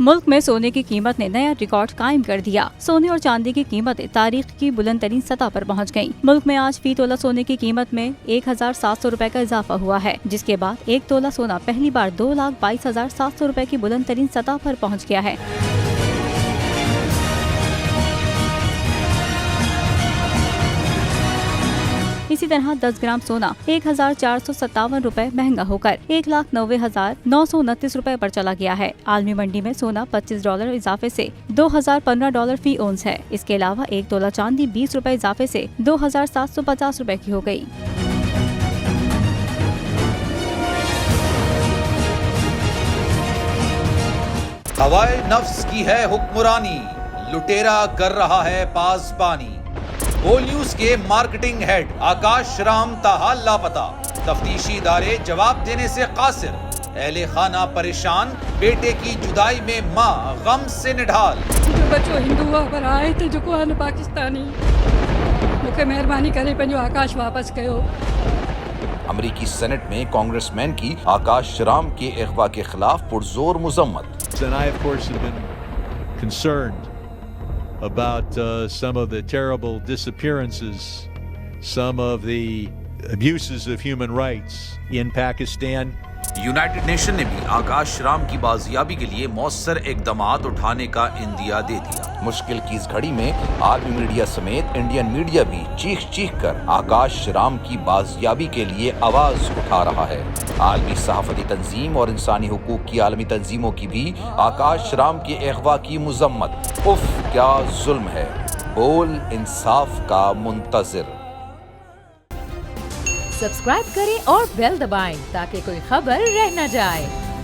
मुल्क में सोने की कीमत ने नया रिकॉर्ड कायम कर दिया। सोने और चांदी की कीमतें तारीख की बुलंद तरीन सतह पर पहुंच गईं। मुल्क में आज फी तोला सोने की कीमत में 1700 रुपए का इजाफा हुआ है, जिसके बाद 1 तोला सोना पहली बार 2,22,700 रुपए की बुलंद तरीन सतह पर पहुँच गया है। इसी तरह 10 ग्राम सोना 1,457 रुपए महंगा होकर 1,90,929 रुपए पर चला गया है। आलमी मंडी में सोना $25 इजाफे से $2,015 फी ओंस है। इसके अलावा 1 तोला चांदी 20 रुपए इजाफे से 2,750 रुपए की हो गई। हवाए नफ्स की है हुक्मरानी, लुटेरा कर रहा है पासबानी। बोल न्यूज के मार्केटिंग हेड आकाश राम ताहा लापता, तफ्तीशी इदारे जवाब देने से कासिर। अहले खाना परेशान, बेटे की जुदाई में मां गम से निढाल। जो बच्चो हिंदू हुआ पर आए थे जो को पाकिस्तानी, मुझे मेहरबानी करे पंहिंजो आकाश वापस कयो। अमरीकी सेनेट में कांग्रेसमैन की आकाश राम के अगवा के खिलाफ पुरजोर मुजम्मत। And I, of course, have been concerned about some of the terrible disappearances, some of the abuses of human rights in Pakistan. United nation ने भी आकाश राम की बाजियाबी के लिए मौसर इकदामात उठाने का इंदिया दे दिया। मुश्किल की इस घड़ी में आर्मी मीडिया समेत इंडियन मीडिया भी चीख चीख कर आकाश राम की बाजियाबी के लिए आवाज उठा रहा है। आलमी सहाफती तंजीम और इंसानी हुकूक की आलमी तंजीमों की भी आकाश राम के अगवा की मुजम्मत। उफ क्या जुल्म है, बोल इंसाफ का मुंतजिर। सब्सक्राइब करें और बेल दबाएं ताकि कोई खबर रह न जाए।